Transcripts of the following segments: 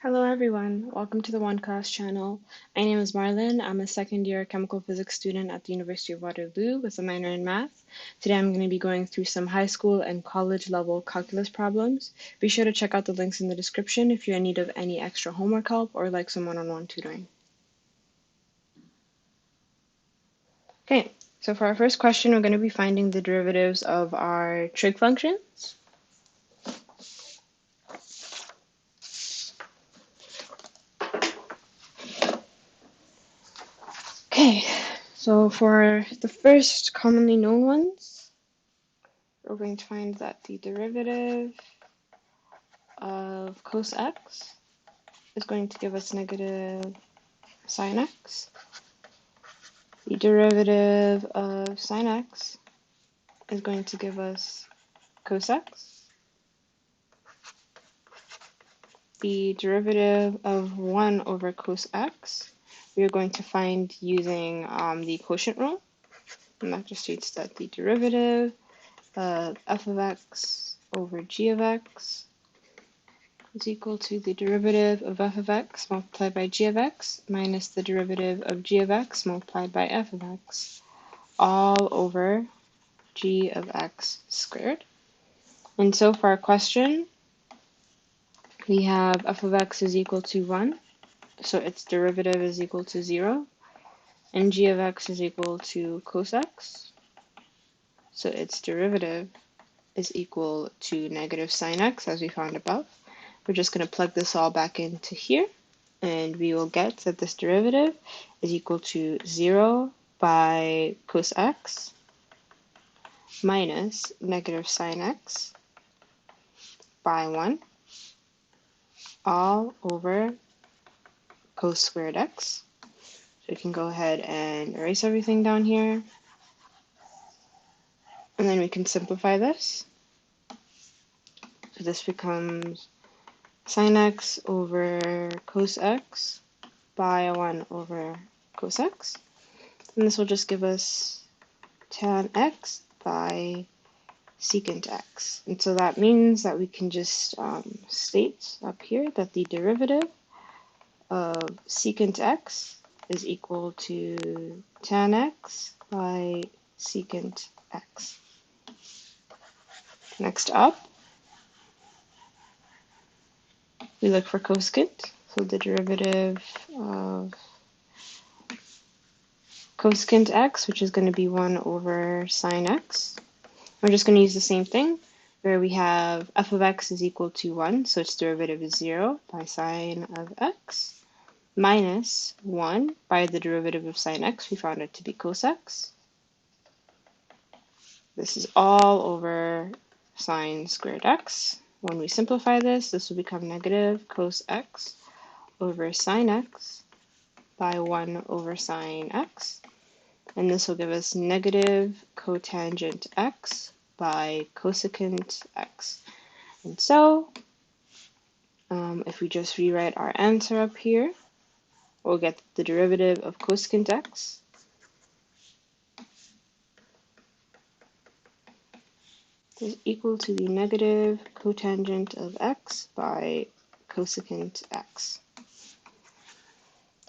Hello everyone, welcome to the OneClass channel. My name is Marlyn. I'm a second year chemical physics student at the University of Waterloo with a minor in math. Today I'm going to be going through some high school and college level calculus problems. Be sure to check out the links in the description if you're in need of any extra homework help or like some one-on-one tutoring. Okay, so for our first question, we're going to be finding the derivatives of our trig functions. Okay, so for the first commonly known ones, we're going to find that the derivative of cos x is going to give us negative sine x. The derivative of sine x is going to give us cos x. The derivative of 1 over cos x we are going to find using the quotient rule. And that just states that the derivative of f of x over g of x is equal to the derivative of f of x multiplied by g of x minus the derivative of g of x multiplied by f of x, all over g of x squared. And so for our question, we have f of x is equal to 1, so its derivative is equal to 0, and g of x is equal to cos x, so its derivative is equal to negative sine x, as we found above. We're just going to plug this all back into here, and we will get that this derivative is equal to 0 by cos x minus negative sine x by 1 all over cos squared x. So we can go ahead and erase everything down here, and then we can simplify this. So this becomes sine x over cos x by 1 over cos x, and this will just give us tan x by secant x. And so that means that we can just state up here that the derivative of secant x is equal to tan x by secant x. Next up, we look for cosecant. So the derivative of cosecant x, which is going to be 1 over sine x. We're just going to use the same thing, where we have f of x is equal to 1, so its derivative is 0 by sine of x, minus 1 by the derivative of sine x, we found it to be cos x. This is all over sine squared x. When we simplify this, this will become negative cos x over sine x by 1 over sine x. And this will give us negative cotangent x by cosecant x. And so, if we just rewrite our answer up here, we'll get the derivative of cosecant x is equal to the negative cotangent of x by cosecant x.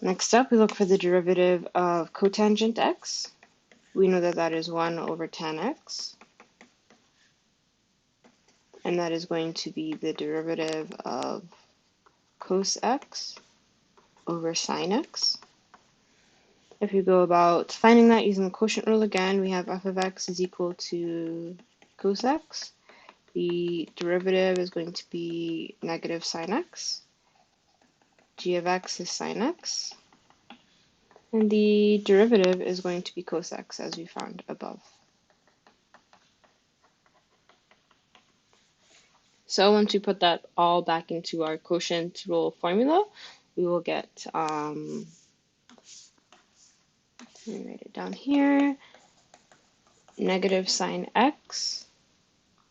Next up, we look for the derivative of cotangent x. We know that that is 1 over tan x, and that is going to be the derivative of cos x over sine x. If you go about finding that using the quotient rule again, we have f of x is equal to cos x. The derivative is going to be negative sine x. G of x is sine x. And the derivative is going to be cos x, as we found above. So once we put that all back into our quotient rule formula, we will get, let me write it down here, negative sine x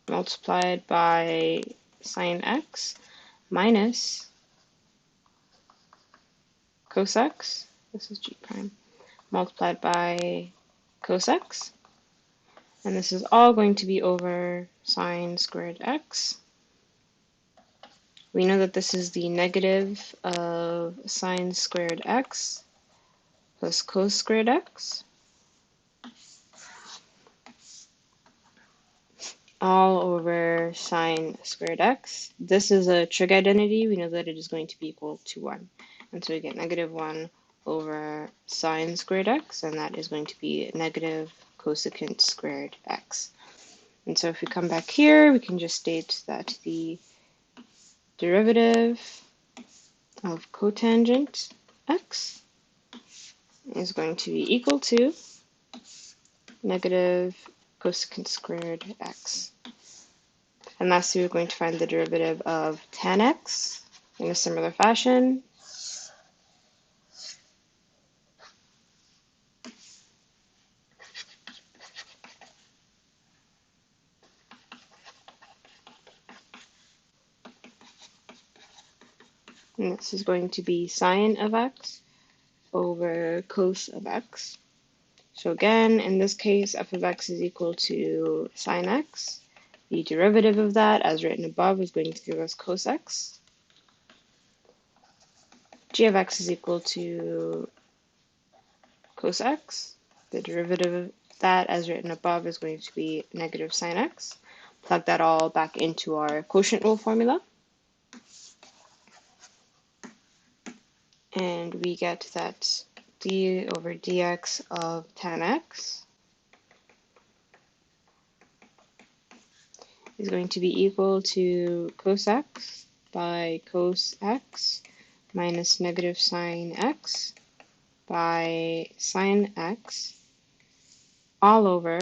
multiplied by sine x minus cos x, this is g prime, multiplied by cos x, and this is all going to be over sine squared x, We know that this is the negative of sine squared x plus cos squared x all over sine squared x. This is a trig identity. We know that it is going to be equal to 1. And so we get negative 1 over sine squared x, and that is going to be negative cosecant squared x. And so if we come back here, we can just state that the derivative of cotangent x is going to be equal to negative cosecant squared x. And lastly, we're going to find the derivative of tan x in a similar fashion. And this is going to be sine of x over cos of x. So again, in this case, f of x is equal to sine x. The derivative of that, as written above, is going to give us cos x. G of x is equal to cos x. The derivative of that, as written above, is going to be negative sine x. Plug that all back into our quotient rule formula. And we get that d over dx of tan x is going to be equal to cos x by cos x minus negative sine x by sine x all over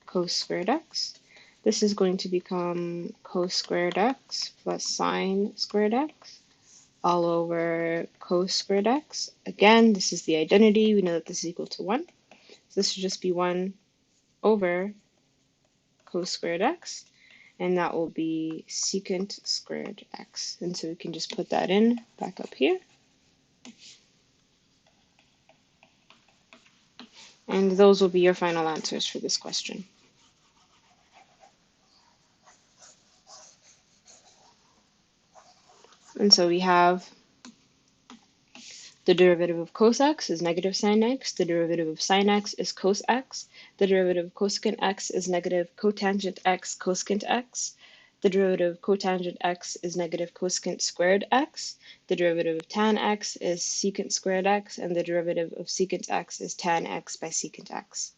cos squared x. This is going to become cos squared x plus sine squared x all over cos squared x. Again, this is the identity. We know that this is equal to 1. So this should just be 1 over cos squared x, and that will be secant squared x. And so we can just put that in back up here. And those will be your final answers for this question. And so we have the derivative of cos x is negative sine x, the derivative of sine x is cos x, the derivative of cosecant x is negative cotangent x cosecant x, the derivative of cotangent x is negative cosecant squared x, the derivative of tan x is secant squared x, and the derivative of secant x is tan x by secant x.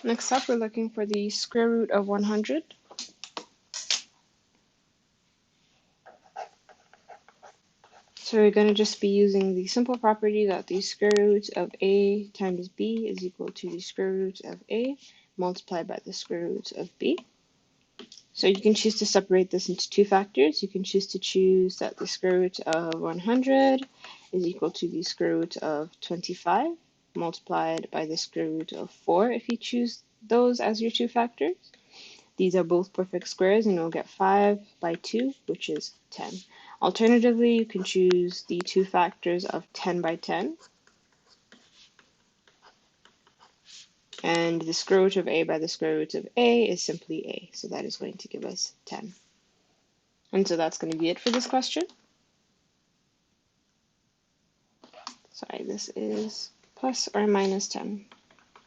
Next up, we're looking for the square root of 100. So we're going to just be using the simple property that the square root of a times b is equal to the square root of a multiplied by the square root of b. So you can choose to separate this into two factors. You can choose that the square root of 100 is equal to the square root of 25 multiplied by the square root of 4 if you choose those as your two factors. These are both perfect squares, and you'll get 5 by 2, which is 10. Alternatively, you can choose the two factors of 10 by 10. And the square root of a by the square root of a is simply a. So that is going to give us 10. And so that's going to be it for this question. Sorry, this is plus or minus 10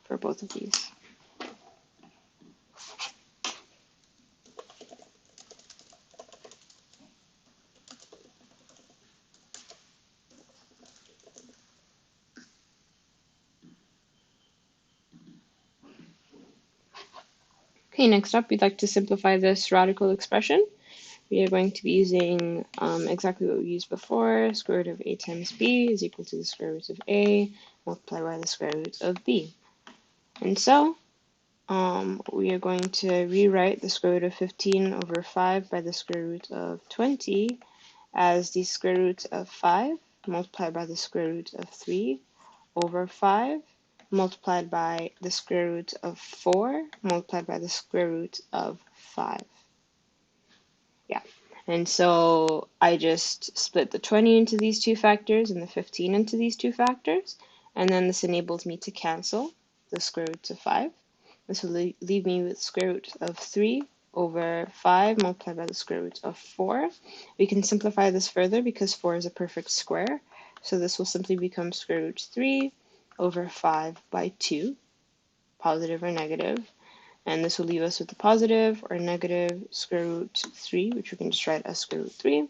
for both of these. Okay, next up, we'd like to simplify this radical expression. We are going to be using exactly what we used before. Square root of a times b is equal to the square root of a multiplied by the square root of b. And so we are going to rewrite the square root of 15 over 5 by the square root of 20 as the square root of 5 multiplied by the square root of 3 over 5 multiplied by the square root of 4 multiplied by the square root of 5. Yeah. And so I just split the 20 into these two factors and the 15 into these two factors. And then this enables me to cancel the square roots of 5. This will leave me with square root of 3 over 5 multiplied by the square root of 4. We can simplify this further because 4 is a perfect square. So this will simply become square root 3 over 5 by 2, positive or negative. And this will leave us with the positive or negative square root 3, which we can just write as square root 3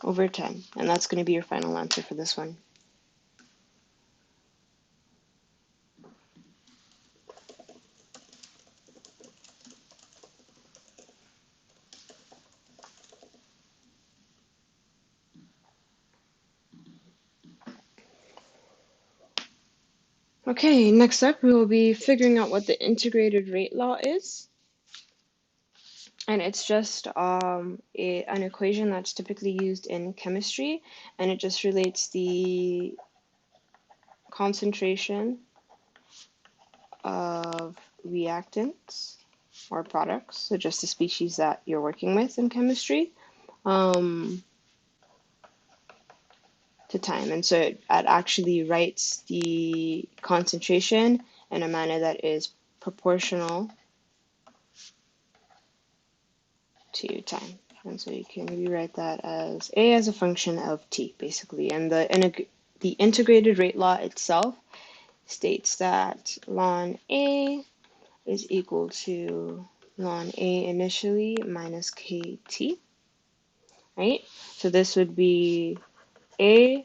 over 10. And that's going to be your final answer for this one. Okay, next up we will be figuring out what the integrated rate law is. And it's just an equation that's typically used in chemistry, and it just relates the concentration of reactants or products, so just the species that you're working with in chemistry, to time. And so it actually writes the concentration in a manner that is proportional to time. And so you can rewrite that as A as a function of T, basically. And the integrated rate law itself states that ln A is equal to ln A initially minus KT, right? So this would be A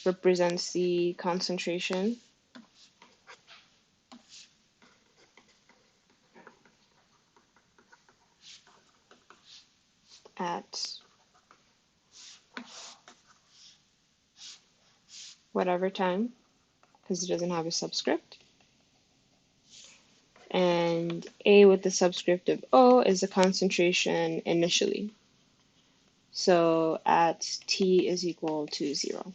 represents the concentration at whatever time, because it doesn't have a subscript. And A with the subscript of O is the concentration initially. So at T is equal to 0.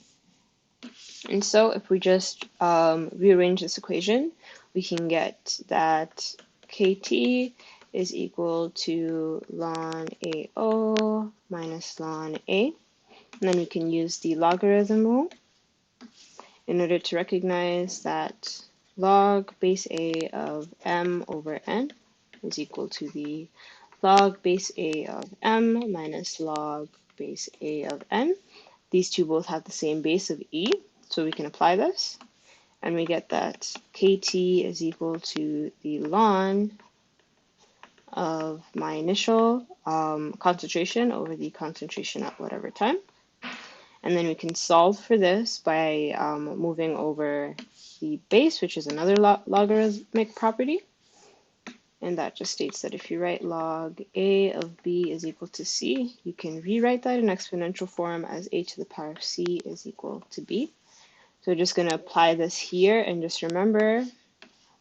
And so if we just rearrange this equation, we can get that KT is equal to ln AO minus ln A. And then we can use the logarithm rule in order to recognize that log base A of m over n is equal to the log base A of m minus log base A of n. These two both have the same base of e, so we can apply this. And we get that kt is equal to the ln of my initial concentration over the concentration at whatever time. And then we can solve for this by moving over the base, which is another logarithmic property. And that just states that if you write log A of B is equal to C, you can rewrite that in exponential form as A to the power of C is equal to B. So we're just going to apply this here, and just remember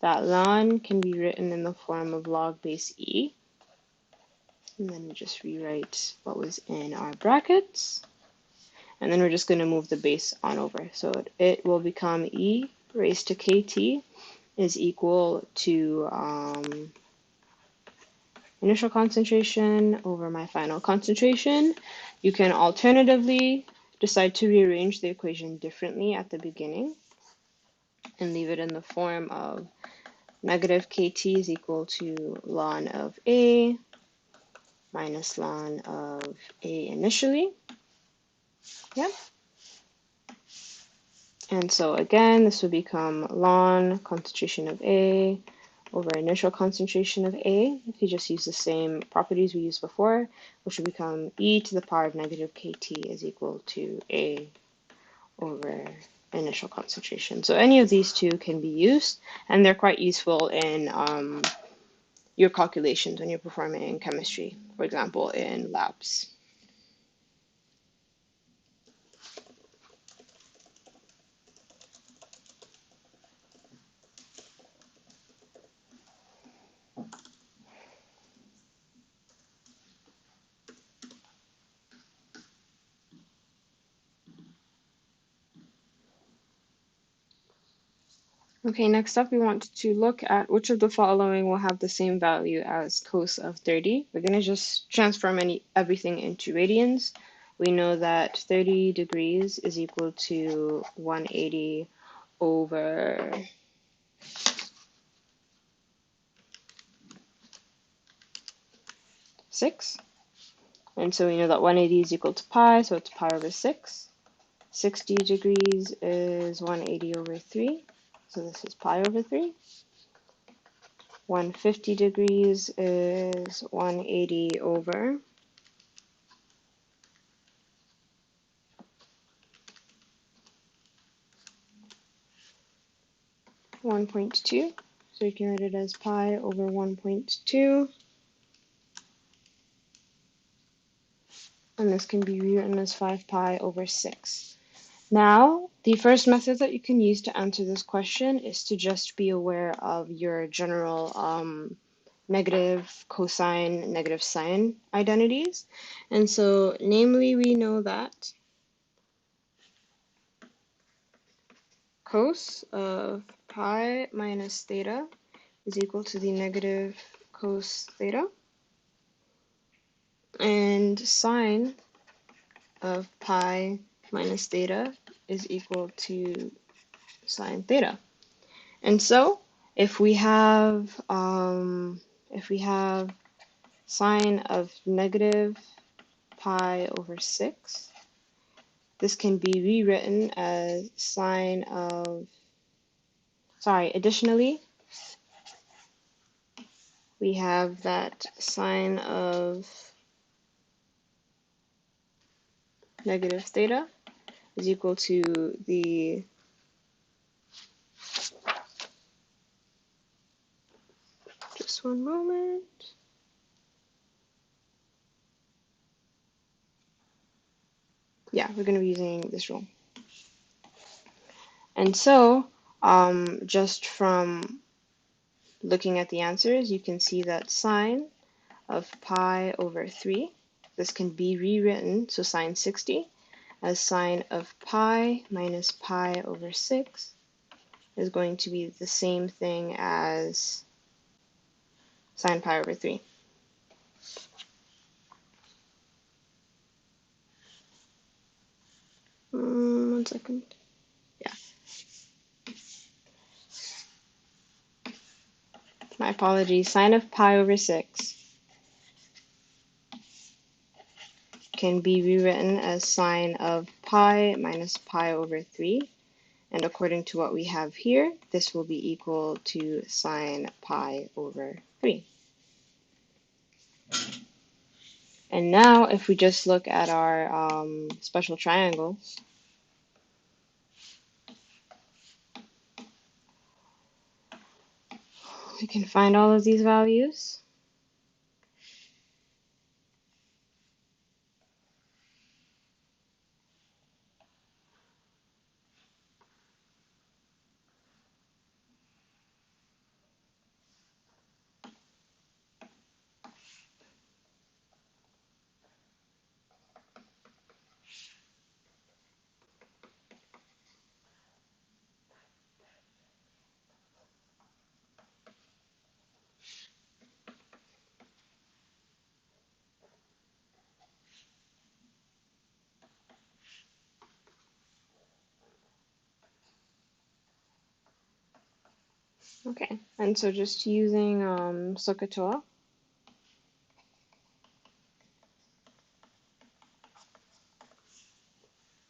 that ln can be written in the form of log base E. And then we just rewrite what was in our brackets. And then we're just going to move the base on over. So it will become E raised to KT is equal to initial concentration over my final concentration. You can alternatively decide to rearrange the equation differently at the beginning and leave it in the form of negative KT is equal to ln of A minus ln of A initially. Yeah. And so again, this would become ln concentration of A over initial concentration of A. If you just use the same properties we used before, which would become e to the power of negative KT is equal to A over initial concentration. So any of these two can be used, and they're quite useful in your calculations when you're performing chemistry, for example, in labs. Okay, next up we want to look at which of the following will have the same value as cos of 30. We're going to just transform everything into radians. We know that 30 degrees is equal to 180 over 6. And so we know that 180 is equal to pi, so it's pi over 6. 60 degrees is 180 over 3, so this is pi over 3. 150 degrees is 180 over 1.2, so you can write it as pi over 1.2, and this can be rewritten as 5 pi over 6. Now, the first method that you can use to answer this question is to just be aware of your general negative cosine, negative sine identities. And so, namely, we know that cos of pi minus theta is equal to the negative cos theta, and sine of pi minus theta is equal to sine theta. And so if we have sine of negative pi over 6, this can be rewritten as additionally, we have that sine of negative theta is equal to the just one moment. Yeah, we're going to be using this rule. And so, just from looking at the answers, you can see that sine of pi over 3, this can be rewritten, so sine 60, as sine of pi minus pi over 6 is going to be the same thing as sine pi over 3. One second. Yeah. My apologies. Sine of pi over 6 can be rewritten as sine of pi minus pi over 3. And according to what we have here, this will be equal to sine pi over 3. And now if we just look at our special triangles, we can find all of these values. Okay, and so just using SOHCAHTOA,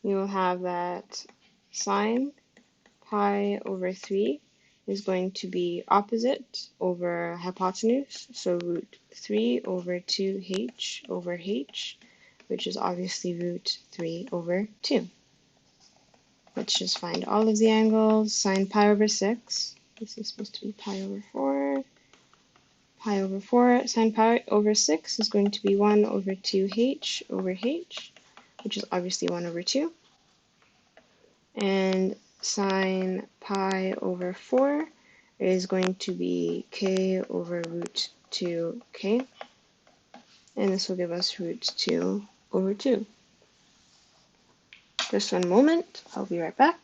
we will have that sine pi over 3 is going to be opposite over hypotenuse, so root 3 over 2h over h, which is obviously root 3 over 2. Let's just find all of the angles. Sine pi over 6, this is supposed to be pi over 4. Pi over 4, sine pi over 6 is going to be 1 over 2h over h, which is obviously 1 over 2. And sine pi over 4 is going to be k over root 2k, and this will give us root 2 over 2. Just one moment, I'll be right back.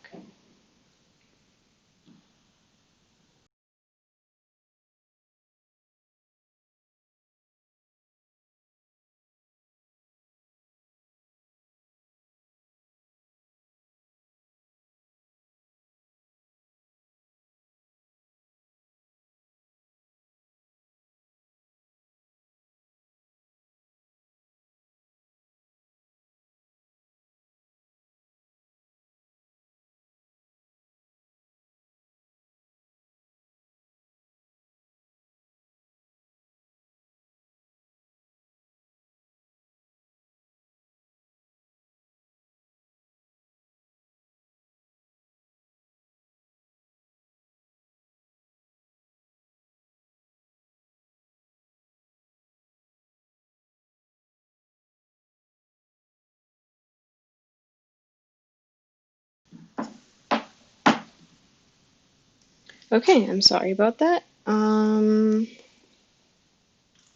Okay, I'm sorry about that.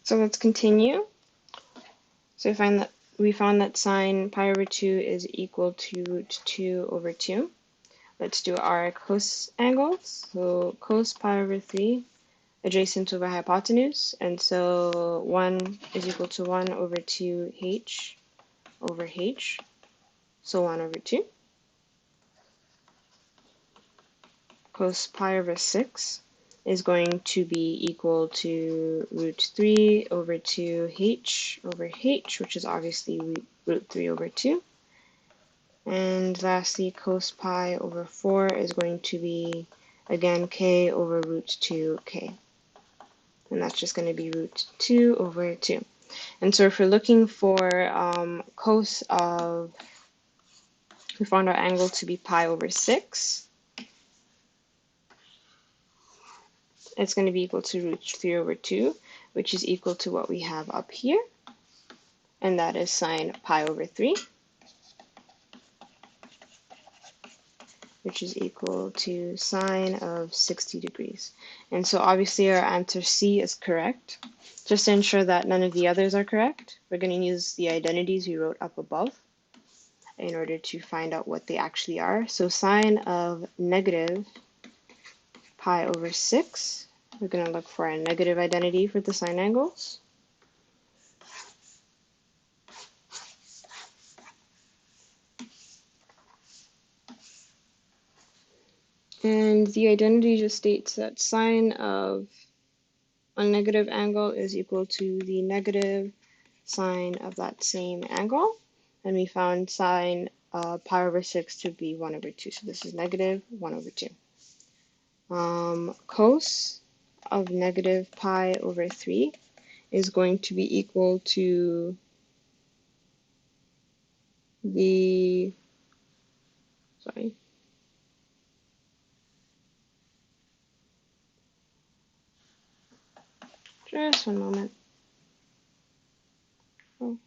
So let's continue. So we found that sine pi over 2 is equal to root 2 over 2. Let's do our cos angles. So cos pi over 3 adjacent over hypotenuse, and so 1 is equal to 1 over 2 h over h, so 1 over 2. Cos pi over 6 is going to be equal to root 3 over 2 h over h, which is obviously root 3 over 2. And lastly, cos pi over 4 is going to be, again, k over root 2k. And that's just going to be root 2 over 2. And so if we're looking for cos of, we found our angle to be pi over 6, it's going to be equal to root 3 over 2, which is equal to what we have up here, and that is sine pi over 3, which is equal to sine of 60 degrees. And so obviously our answer C is correct. Just to ensure that none of the others are correct, we're going to use the identities we wrote up above in order to find out what they actually are. So sine of negative pi over 6, we're going to look for a negative identity for the sine angles. And the identity just states that sine of a negative angle is equal to the negative sine of that same angle. And we found sine pi over 6 to be 1 over 2. So this is negative 1 over 2. Cos of negative pi over 3 is going to be equal to the, sorry, just one moment. Oh.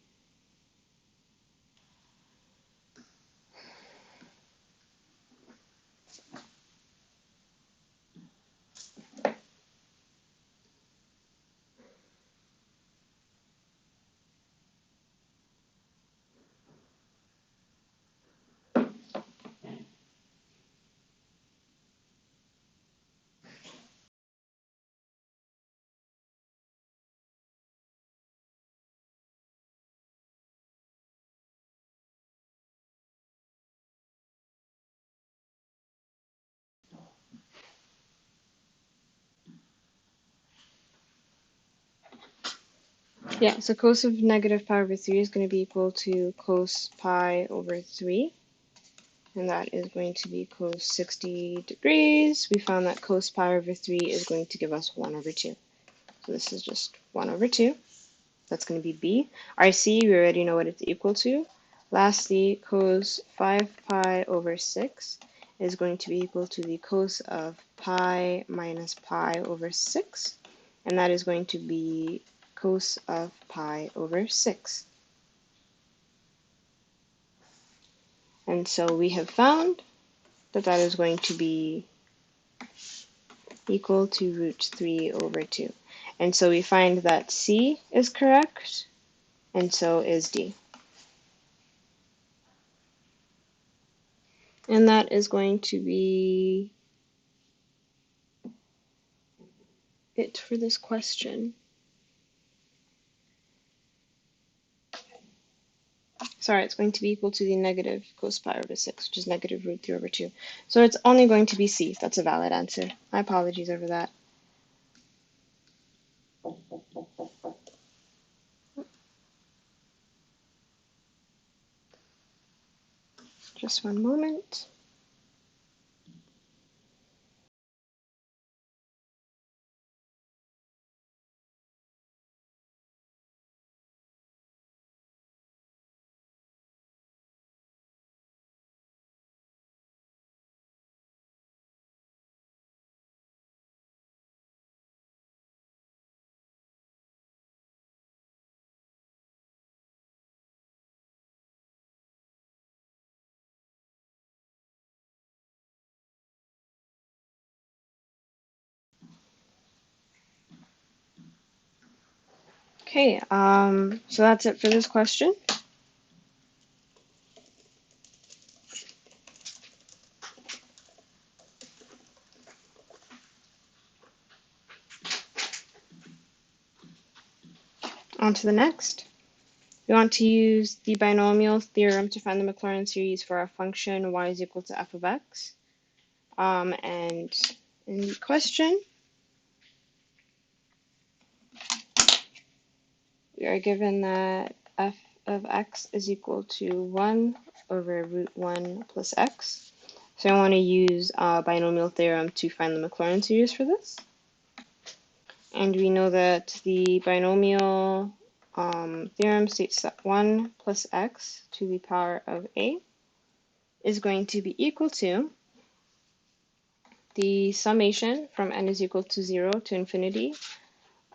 Yeah, so cos of negative pi over 3 is going to be equal to cos pi over 3. And that is going to be cos 60 degrees. We found that cos pi over 3 is going to give us 1 over 2. So this is just 1 over 2. That's going to be B. Our C, we already know what it's equal to. Lastly, cos 5 pi over 6 is going to be equal to the cos of pi minus pi over 6. And that is going to be cos of pi over 6. And so we have found that that is going to be equal to root 3 over 2. And so we find that C is correct, and so is D. And that is going to be it for this question. Sorry, it's going to be equal to the negative cos pi over 6, which is negative root 3 over 2. So it's only going to be C. That's a valid answer. My apologies over that. Just one moment. Okay, so that's it for this question. On to the next. We want to use the binomial theorem to find the Maclaurin series for our function y is equal to f of x. And in the question, we are given that f of x is equal to 1 over root 1 plus x. So I want to use binomial theorem to find the Maclaurin series for this. And we know that the binomial theorem states that 1 plus x to the power of a is going to be equal to the summation from n is equal to 0 to infinity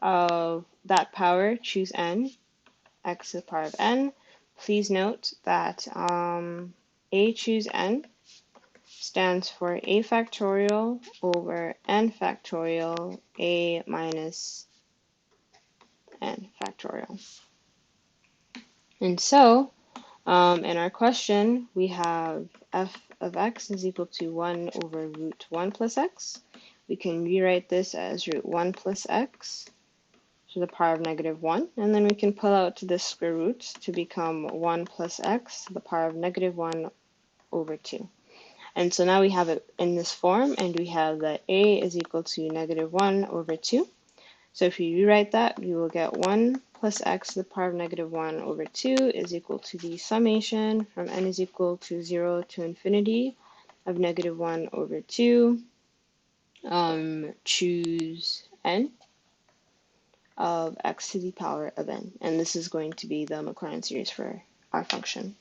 of that power, choose n, x to the power of n. Please note that a choose n stands for a factorial over n factorial a minus n factorial. And so in our question, we have f of x is equal to 1 over root 1 plus x. We can rewrite this as root 1 plus x to the power of negative 1, and then we can pull out this square root to become 1 plus x to the power of negative 1 over 2. And so now we have it in this form, and we have that a is equal to negative 1 over 2. So if you rewrite that, we will get 1 plus x to the power of negative 1 over 2 is equal to the summation from n is equal to 0 to infinity of negative 1 over 2, choose n, of x to the power of n. And this is going to be the Maclaurin series for our function.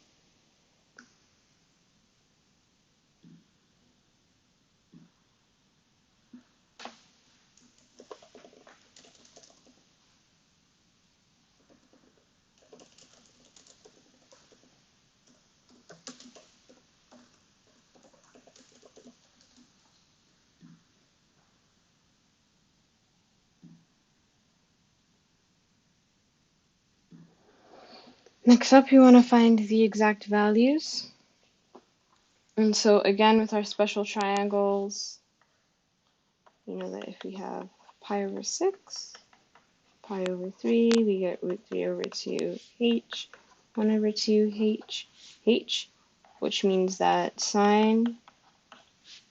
Next up, you want to find the exact values. And so again, with our special triangles, you know that if we have pi over 6, pi over 3, we get root 3 over 2 h, 1 over 2 h, which means that sine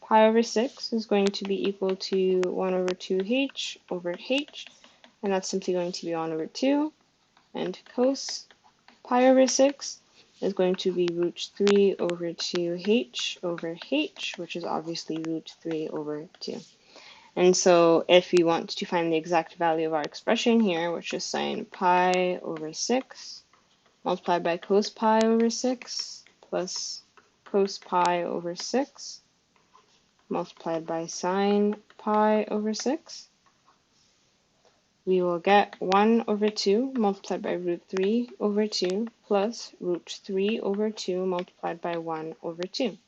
pi over 6 is going to be equal to 1 over 2 h over h, and that's simply going to be 1 over 2, and cos pi over 6 is going to be root 3 over 2h over h, which is obviously root 3 over 2. And so if we want to find the exact value of our expression here, which is sine pi over 6 multiplied by cos pi over 6 plus cos pi over 6 multiplied by sine pi over 6, we will get 1 over 2 multiplied by root 3 over 2 plus root 3 over 2 multiplied by 1 over 2.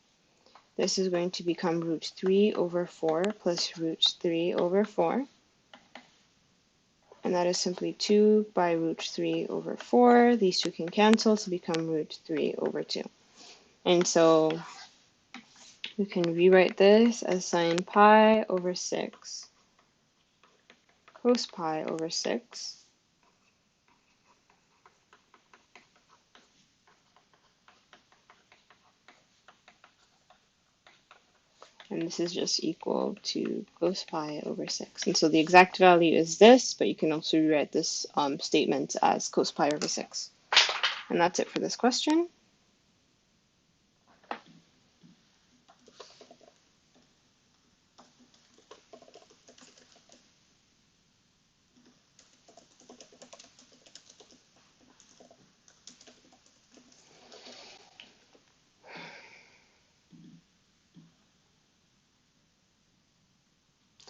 This is going to become root 3 over 4 plus root 3 over 4. And that is simply 2 by root 3 over 4. These two can cancel to become root 3 over 2. And so we can rewrite this as sine pi over 6 cos pi over 6 and this is just equal to cos pi over 6. And so the exact value is this, but you can also rewrite this statement as cos pi over 6. And that's it for this question.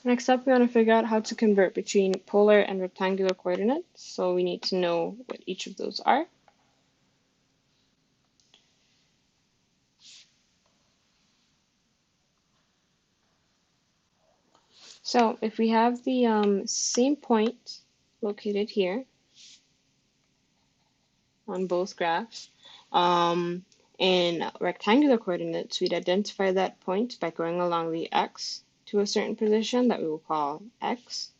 Next up, we want to figure out how to convert between polar and rectangular coordinates. So we need to know what each of those are. So if we have the same point located here, on both graphs. In rectangular coordinates, we'd identify that point by going along the x to a certain position that we will call x,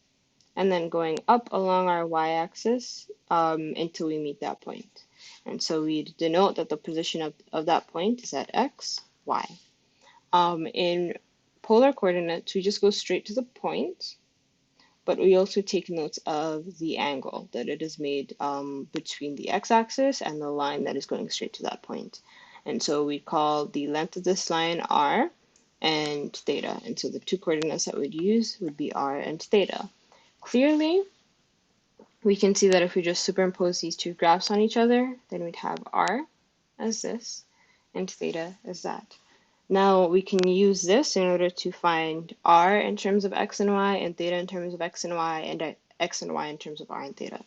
and then going up along our y-axis until we meet that point. And so we'd denote that the position of that point is at x, y. In polar coordinates, we just go straight to the point, but we also take notes of the angle that it is made between the x-axis and the line that is going straight to that point. And so we call the length of this line r and theta. And so the two coordinates that we'd use would be r and theta. Clearly, we can see that if we just superimpose these two graphs on each other, then we'd have r as this and theta as that. Now we can use this in order to find r in terms of x and y, and theta in terms of x and y, and x and y in terms of r and theta.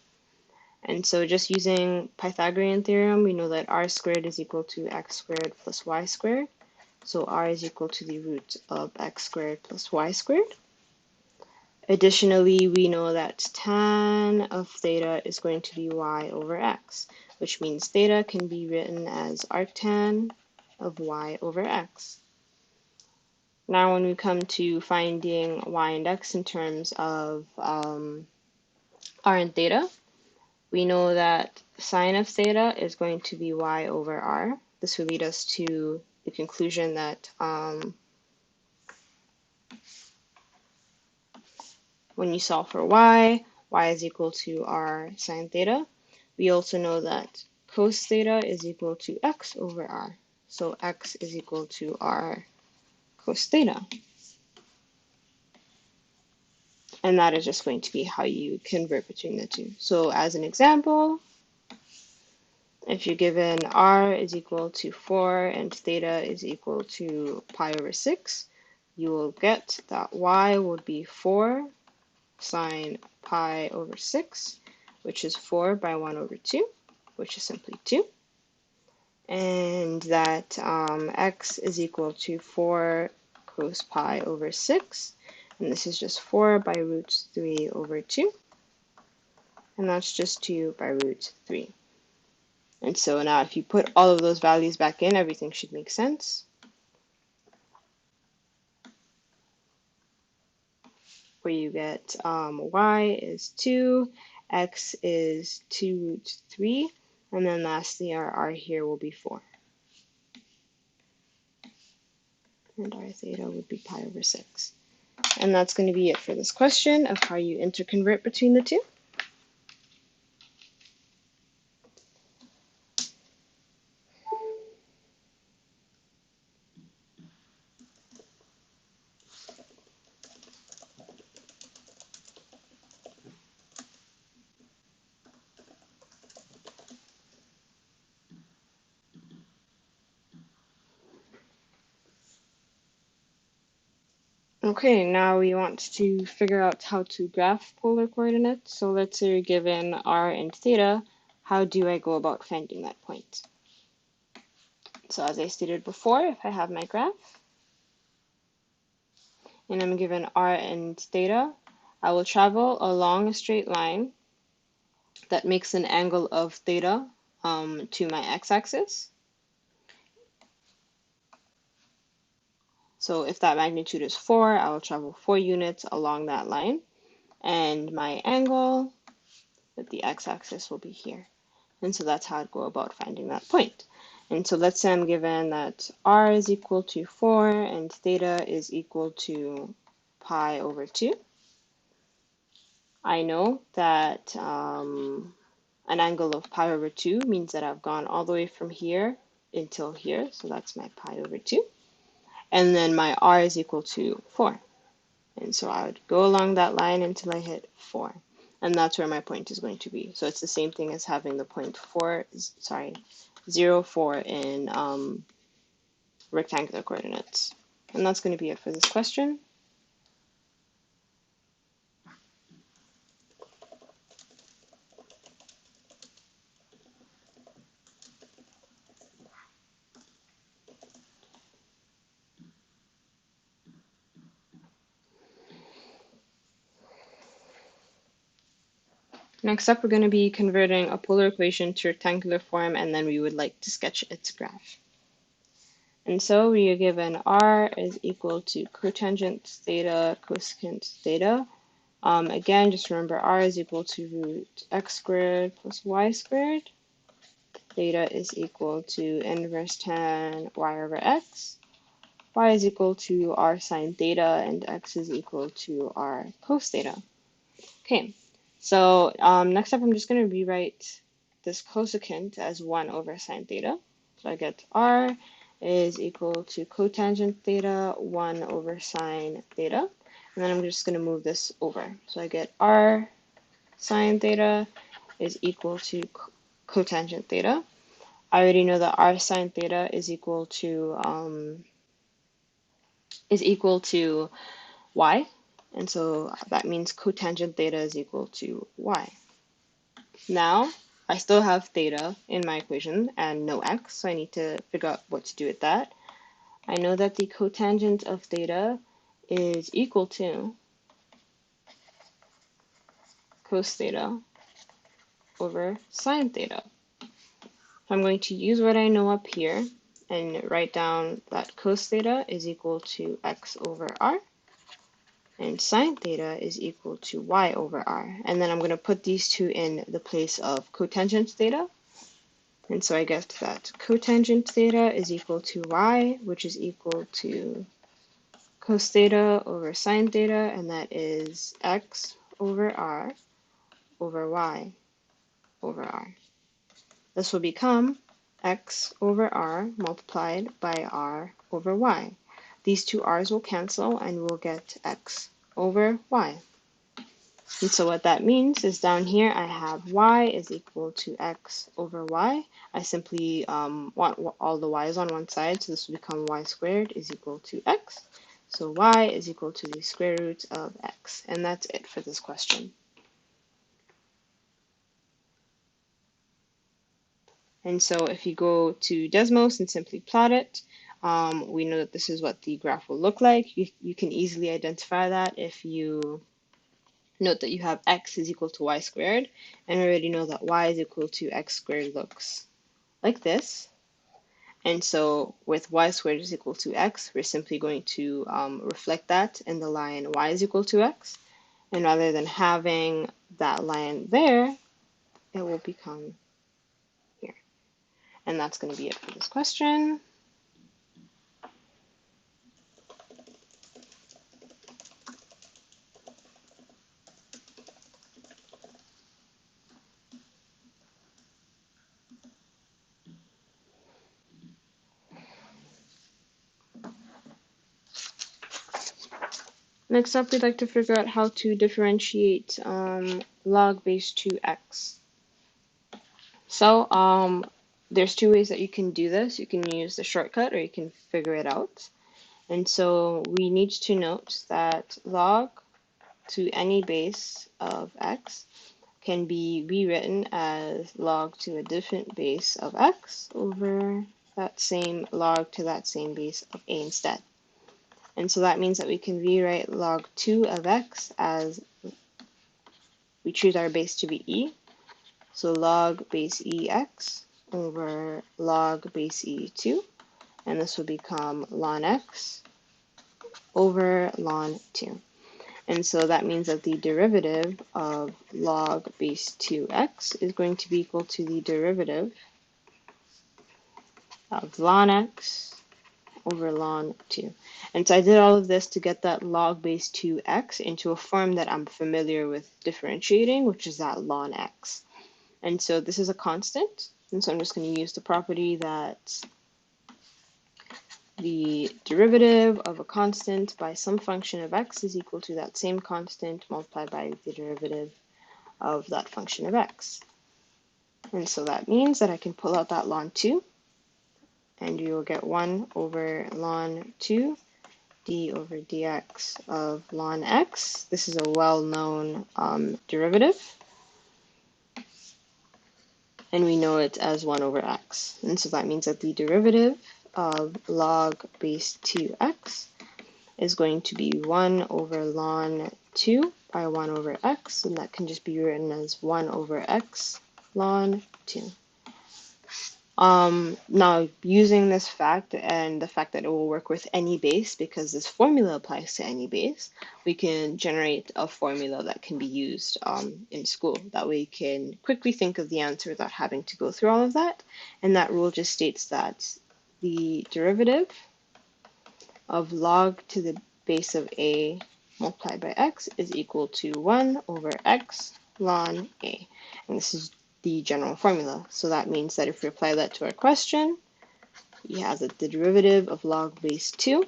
And so just using Pythagorean theorem, we know that r squared is equal to x squared plus y squared. So r is equal to the root of x squared plus y squared. Additionally, we know that tan of theta is going to be y over x, which means theta can be written as arctan of y over x. Now when we come to finding y and x in terms of r and theta, we know that sine of theta is going to be y over r. This will lead us to the conclusion that when you solve for y is equal to r sine theta. We also know that cos theta is equal to x over r. So x is equal to r cos theta. And that is just going to be how you convert between the two. So as an example, if you're given r is equal to 4 and theta is equal to pi over 6, you will get that y would be 4 sine pi over 6, which is 4 by 1 over 2, which is simply 2. And that x is equal to 4 cos pi over 6, and this is just 4 by root 3 over 2, and that's just 2 by root 3. And so now if you put all of those values back in, everything should make sense. Where you get y is 2, x is 2 root 3, and then lastly our r here will be 4. And r theta would be pi over 6. And that's going to be it for this question of how you interconvert between the two. Okay, now we want to figure out how to graph polar coordinates. So let's say you're given r and theta. How do I go about finding that point? So as I stated before, if I have my graph and I'm given r and theta, I will travel along a straight line that makes an angle of theta to my x-axis. So if that magnitude is 4, I will travel 4 units along that line, and my angle with the x-axis will be here. And so that's how I'd go about finding that point. And so let's say I'm given that r is equal to 4 and theta is equal to pi over 2. I know that an angle of pi over 2 means that I've gone all the way from here until here, so that's my pi over 2. And then my r is equal to 4. And so I would go along that line until I hit 4. And that's where my point is going to be. So it's the same thing as having the point 0, 4 in rectangular coordinates. And that's going to be it for this question. Next up, we're going to be converting a polar equation to rectangular form, and then we would like to sketch its graph. And so we are given r is equal to cotangent theta cosecant theta. Again, just remember r is equal to root x squared plus y squared. Theta is equal to inverse tan y over x. Y is equal to r sine theta, and x is equal to r cos theta. Okay, so next up I'm just going to rewrite this cosecant as 1 over sine theta. So I get r is equal to cotangent theta 1 over sine theta. And then I'm just going to move this over. So I get r sine theta is equal to cotangent theta. I already know that r sine theta is equal to y. And so that means cotangent theta is equal to y. Now, I still have theta in my equation and no x, so I need to figure out what to do with that. I know that the cotangent of theta is equal to cos theta over sine theta. So I'm going to use what I know up here and write down that cos theta is equal to x over r, and sine theta is equal to y over r. And then I'm going to put these two in the place of cotangent theta. And so I get that cotangent theta is equal to y, which is equal to cos theta over sine theta, and that is x over r over y over r. This will become x over r multiplied by r over y. These two r's will cancel, and we'll get x over y. And so what that means is down here I have y is equal to x over y. I simply want all the y's on one side, so this will become y squared is equal to x. So y is equal to the square root of x. And that's it for this question. And so if you go to Desmos and simply plot it, we know that this is what the graph will look like. You can easily identify that if you note that you have x is equal to y squared, and we already know that y is equal to x squared looks like this. And so with y squared is equal to x, we're simply going to reflect that in the line y is equal to x. And rather than having that line there, it will become here. And that's going to be it for this question. Next up, we'd like to figure out how to differentiate log base 2x. So there's two ways that you can do this. You can use the shortcut, or you can figure it out. And so we need to note that log to any base of x can be rewritten as log to a different base of x over that same log to that same base of a instead. And so that means that we can rewrite log 2 of x as we choose our base to be e. So log base ex over log base e2. And this will become ln x over ln 2. And so that means that the derivative of log base 2x is going to be equal to the derivative of ln x over ln 2. And so I did all of this to get that log base 2x into a form that I'm familiar with differentiating, which is that ln x. And so this is a constant, and so I'm just going to use the property that the derivative of a constant by some function of x is equal to that same constant multiplied by the derivative of that function of x. And so that means that I can pull out that ln 2, and you will get 1 over ln 2 d over dx of ln x. This is a well-known derivative, and we know it as 1 over x. And so that means that the derivative of log base 2x is going to be 1 over ln 2 by 1 over x, and that can just be written as 1 over x ln 2. Now, using this fact and the fact that it will work with any base, because this formula applies to any base, we can generate a formula that can be used in school. That way you can quickly think of the answer without having to go through all of that. And that rule just states that the derivative of log to the base of a multiplied by x is equal to 1 over x ln a. And this is the general formula. So that means that if we apply that to our question, we have that the derivative of log base 2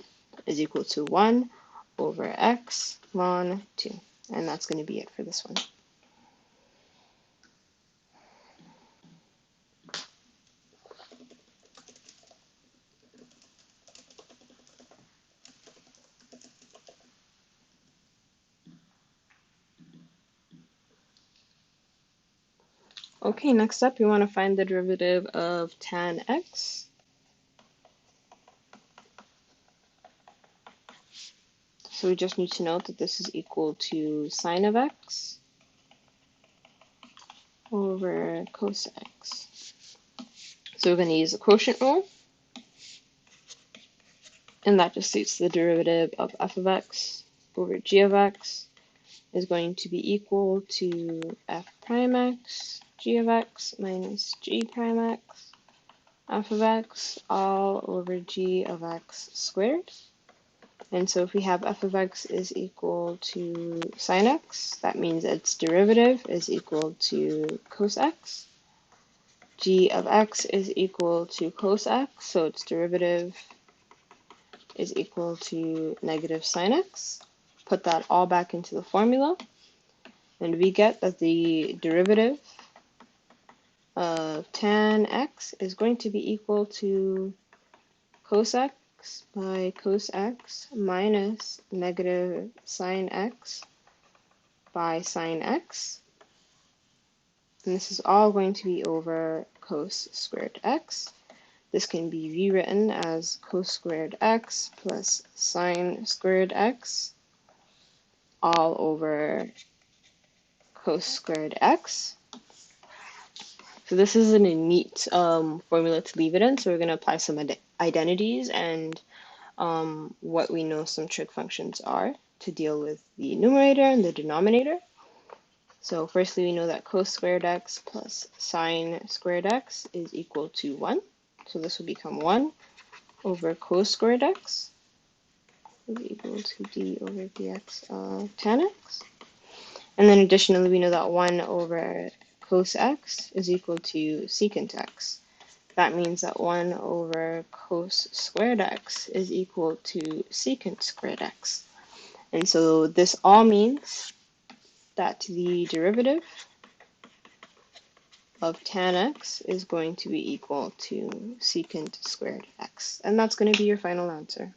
is equal to 1 over x ln 2. And that's going to be it for this one. Okay, next up, we want to find the derivative of tan x. So we just need to note that this is equal to sine of x over cos x. So we're going to use the quotient rule, and that just states the derivative of f of x over g of x is going to be equal to f prime x g of x minus g prime x f of x all over g of x squared. And so if we have f of x is equal to sine x, that means its derivative is equal to cos x. G of x is equal to cos x, so its derivative is equal to negative sine x. Put that all back into the formula, and we get that the derivative of tan x is going to be equal to cos x by cos x minus negative sine x by sine x. And this is all going to be over cos squared x. This can be rewritten as cos squared x plus sine squared x all over cos squared x. So this isn't a neat formula to leave it in, so we're going to apply some identities and what we know some trig functions are to deal with the numerator and the denominator. So firstly, we know that cos squared x plus sine squared x is equal to 1. So this will become 1 over cos squared x is equal to d over dx of tan x. And then additionally, we know that 1 over cos x is equal to secant x. That means that 1 over cos squared x is equal to secant squared x. And so this all means that the derivative of tan x is going to be equal to secant squared x. And that's going to be your final answer.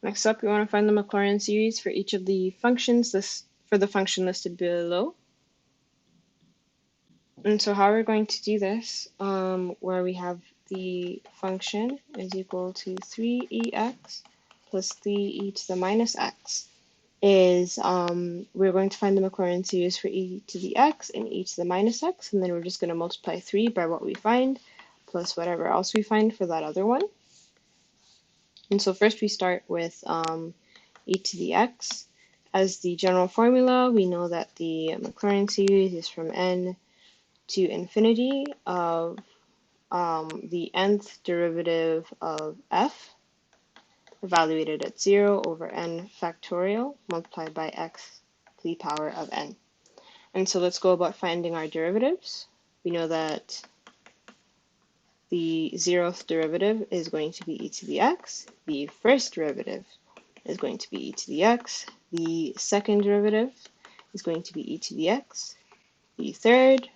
Next up, we want to find the Maclaurin series for each of the functions for the function listed below. And so how we're going to do this, where we have the function is equal to 3ex plus 3e to the minus x, is we're going to find the Maclaurin series for e to the x and e to the minus x, and then we're just going to multiply 3 by what we find plus whatever else we find for that other one. And so first we start with e to the x. As the general formula, we know that the Maclaurin series is from n to infinity of the nth derivative of f, evaluated at 0 over n factorial multiplied by x to the power of n. And so let's go about finding our derivatives. We know that the 0th derivative is going to be e to the x. The first derivative is going to be e to the x. The second derivative is going to be e to the x. The third,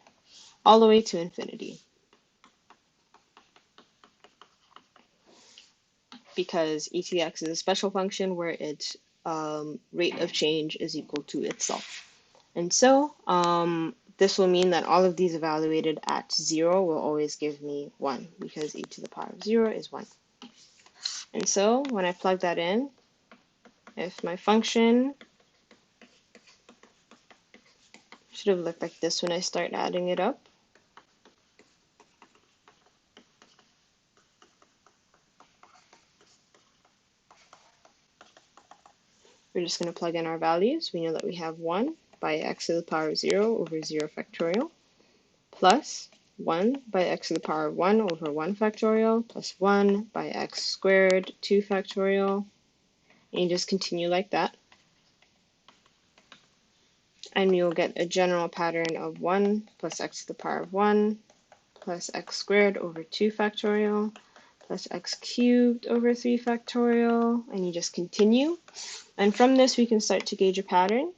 all the way to infinity. Because e to the x is a special function where it rate of change is equal to itself. And so this will mean that all of these evaluated at 0 will always give me 1 because e to the power of 0 is 1. And so when I plug that in, if my function should have looked like this when I start adding it up. We're just going to plug in our values. We know that we have 1 by x to the power of 0 over 0 factorial plus 1 by x to the power of 1 over 1 factorial plus 1 by x squared 2 factorial. And you just continue like that. And you'll get a general pattern of 1 plus x to the power of 1 plus x squared over 2 factorial plus x cubed over 3 factorial. And you just continue. And from this, we can start to gauge a pattern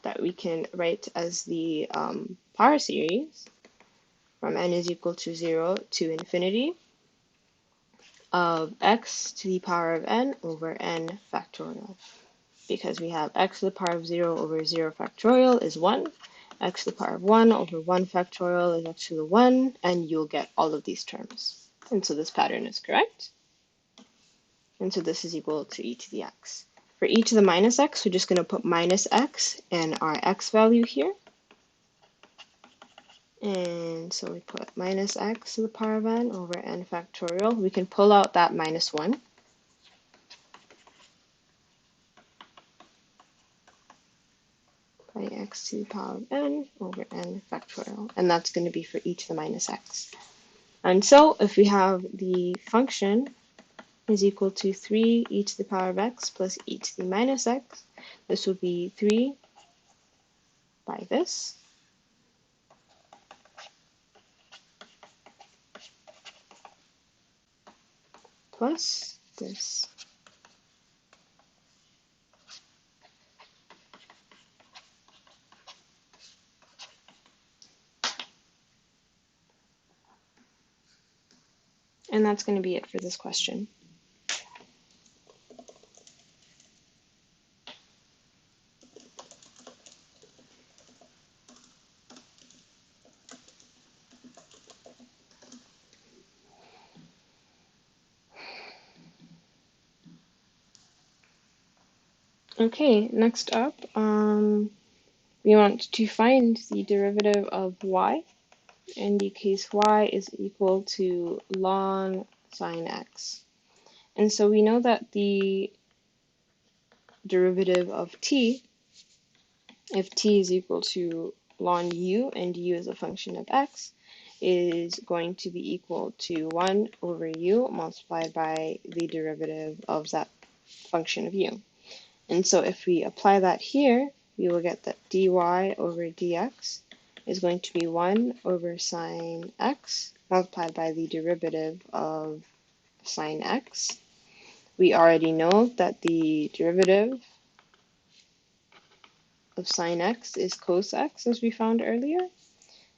that we can write as the power series from n is equal to 0 to infinity of x to the power of n over n factorial. Because we have x to the power of 0 over 0 factorial is 1, x to the power of 1 over 1 factorial is x to the 1, and you'll get all of these terms. And so this pattern is correct. And so this is equal to e to the x. For e to the minus x, we're just going to put minus x and our x value here. And so we put minus x to the power of n over n factorial. We can pull out that minus 1. By x to the power of n over n factorial. And that's going to be for e to the minus x. And so if we have the function is equal to 3 e to the power of x plus e to the minus x, this will be 3 by this. Plus this. And that's going to be it for this question. Okay, next up, we want to find the derivative of y. In the case y is equal to ln sine x. And so we know that the derivative of t, if t is equal to ln u and u is a function of x, is going to be equal to 1 over u multiplied by the derivative of that function of u. And so if we apply that here, we will get that dy over dx is going to be 1 over sine x multiplied by the derivative of sine x. We already know that the derivative of sine x is cos x, as we found earlier.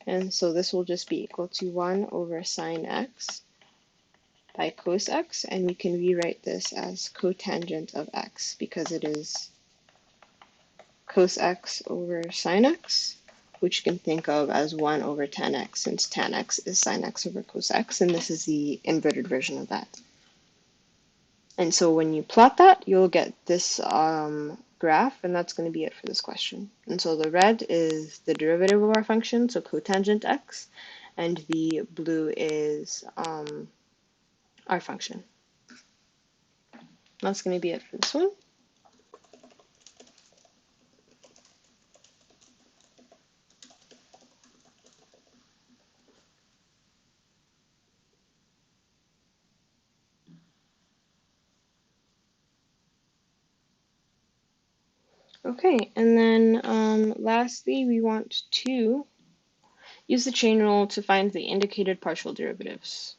And so this will just be equal to 1 over sine x by cos x, and we can rewrite this as cotangent of x because it is cos x over sine x, which you can think of as 1 over tan x, since tan x is sine x over cos x, and this is the inverted version of that. And so when you plot that, you'll get this graph, and that's going to be it for this question. And so the red is the derivative of our function, so cotangent x, and the blue is our function. That's going to be it for this one. Okay, and then lastly, we want to use the chain rule to find the indicated partial derivatives.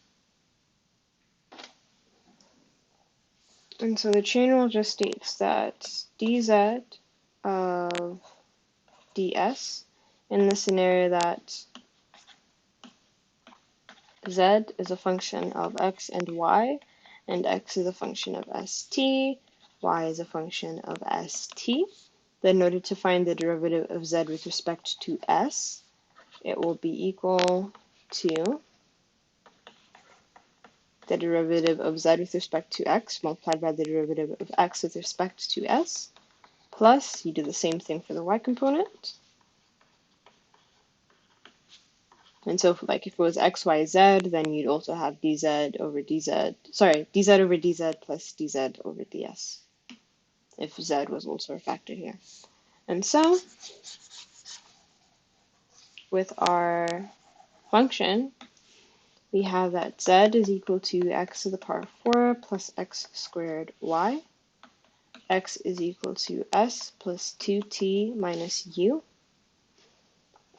And so the chain rule just states that dz of ds, in the scenario that z is a function of x and y, and x is a function of st, y is a function of st. Then in order to find the derivative of z with respect to s, it will be equal to the derivative of z with respect to x multiplied by the derivative of x with respect to s, plus, you do the same thing for the y component. And so if it was x, y, z, then you'd also have dz over dz, sorry, dz over dz plus dz over ds, if z was also a factor here. And so, with our function, we have that z is equal to x to the power of 4 plus x squared y. X is equal to s plus 2t minus u.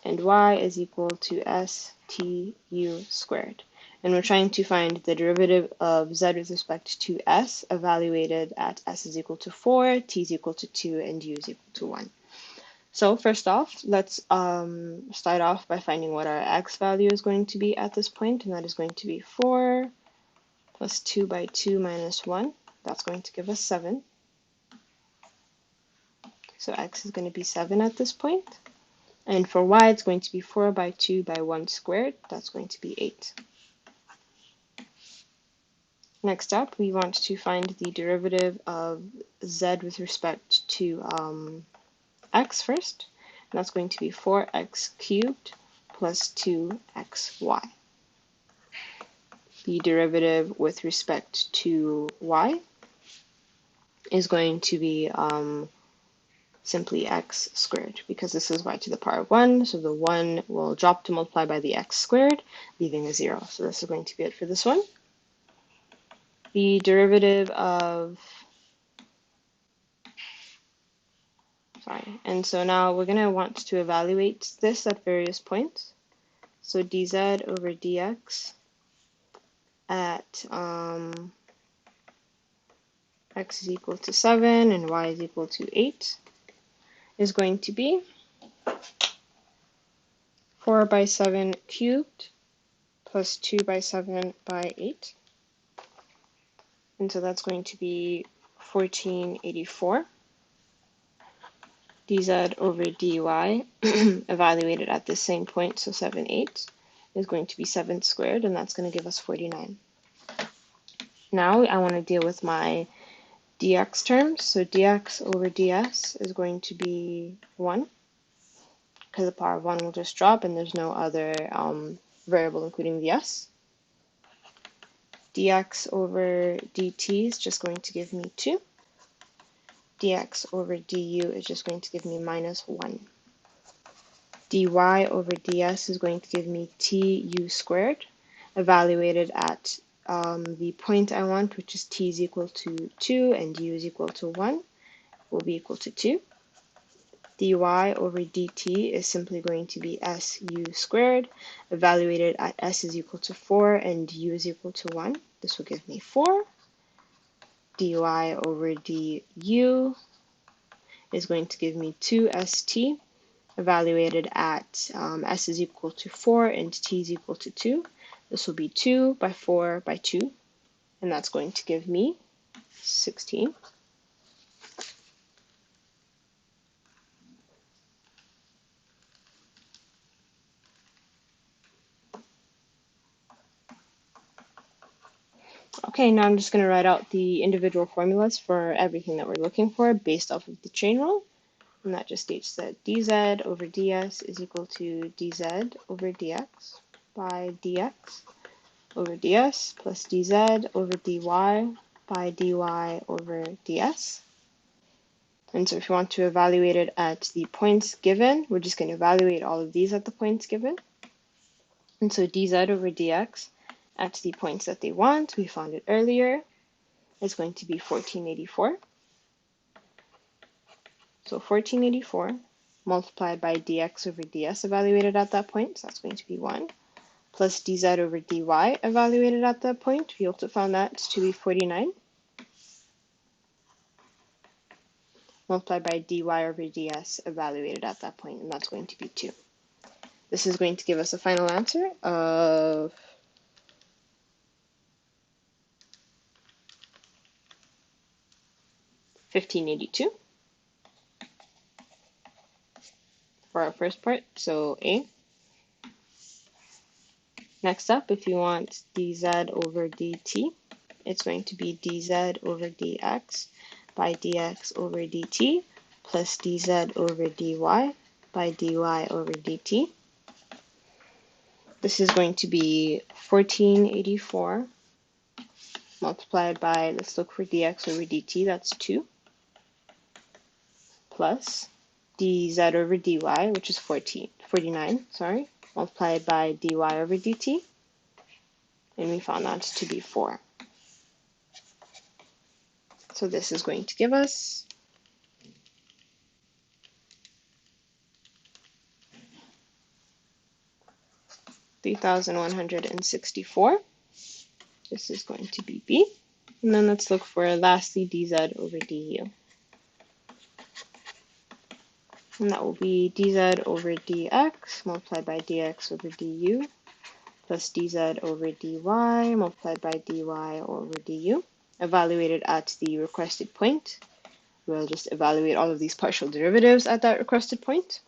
And y is equal to s t u squared. And we're trying to find the derivative of z with respect to s, evaluated at s is equal to 4, t is equal to 2, and u is equal to 1. So first off, let's start off by finding what our x value is going to be at this point, and that is going to be 4 plus 2 by 2 minus 1. That's going to give us 7. So x is going to be 7 at this point. And for y, it's going to be 4 by 2 by 1 squared. That's going to be 8. Next up, we want to find the derivative of z with respect to x first. And that's going to be 4x cubed plus 2xy. The derivative with respect to y is going to be simply x squared, because this is y to the power of 1, so the 1 will drop to multiply by the x squared, leaving a 0. So this is going to be it for this one. The derivative of, and so now we're going to want to evaluate this at various points. So dz over dx at x is equal to 7 and y is equal to 8 is going to be 4 by 7 cubed plus 2 by 7 by 8. And so that's going to be 1484. dz over dy, evaluated at the same point, so 7, 8, is going to be 7 squared, and that's going to give us 49. Now I want to deal with my dx terms. So dx over ds is going to be 1, because the power of 1 will just drop, and there's no other variable including the s. Dx over dt is just going to give me 2. Dx over du is just going to give me minus 1. Dy over ds is going to give me tu squared, evaluated at the point I want, which is t is equal to 2 and u is equal to 1, will be equal to 2. Dy over dt is simply going to be su squared, evaluated at s is equal to 4 and u is equal to 1. This will give me 4. Dy over du is going to give me 2st, evaluated at s is equal to 4 and t is equal to 2. This will be 2 by 4 by 2, and that's going to give me 16. Okay, now I'm just going to write out the individual formulas for everything that we're looking for based off of the chain rule. And that just states that dz over ds is equal to dz over dx by dx over ds plus dz over dy by dy over ds. And so if you want to evaluate it at the points given, we're just going to evaluate all of these at the points given. And so dz over dx at the points that they want, we found it earlier, is going to be 1484. So 1484 multiplied by dx over ds evaluated at that point, so that's going to be 1, plus dz over dy evaluated at that point, we also found that to be 49, multiplied by dy over ds evaluated at that point, and that's going to be 2. This is going to give us a final answer of 1582 for our first part, so A. Next up, if you want dz over dt, it's going to be dz over dx by dx over dt plus dz over dy by dy over dt. This is going to be 1484 multiplied by, let's look for dx over dt, that's 2, plus dz over dy, which is 49, multiplied by dy over dt, and we found that to be 4. So this is going to give us 3,164. This is going to be B. And then let's look for lastly dz over du. And that will be dz over dx multiplied by dx over du plus dz over dy multiplied by dy over du. Evaluated at the requested point. We'll just evaluate all of these partial derivatives at that requested point.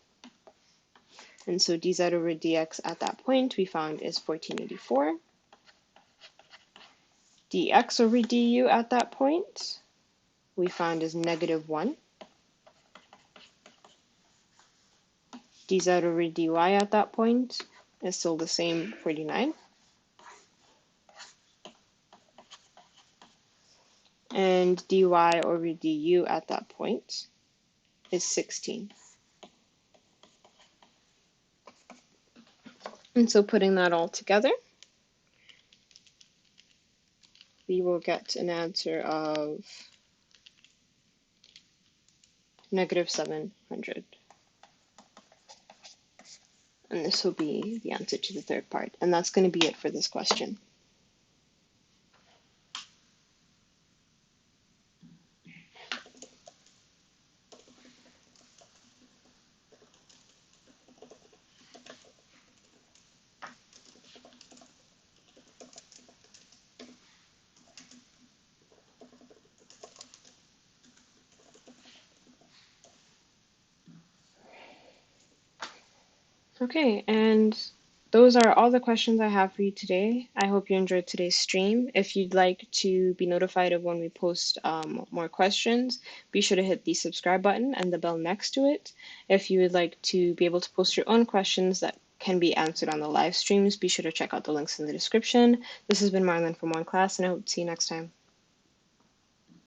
And so dz over dx at that point we found is 1484. Dx over du at that point we found is -1. Dz over dy at that point is still the same, 49. And dy over du at that point is 16. And so putting that all together, we will get an answer of -700. And this will be the answer to the third part. And that's going to be it for this question. Okay, and those are all the questions I have for you today. I hope you enjoyed today's stream. If you'd like to be notified of when we post more questions, be sure to hit the subscribe button and the bell next to it. If you would like to be able to post your own questions that can be answered on the live streams, be sure to check out the links in the description. This has been Marlyn from OneClass, and I hope to see you next time.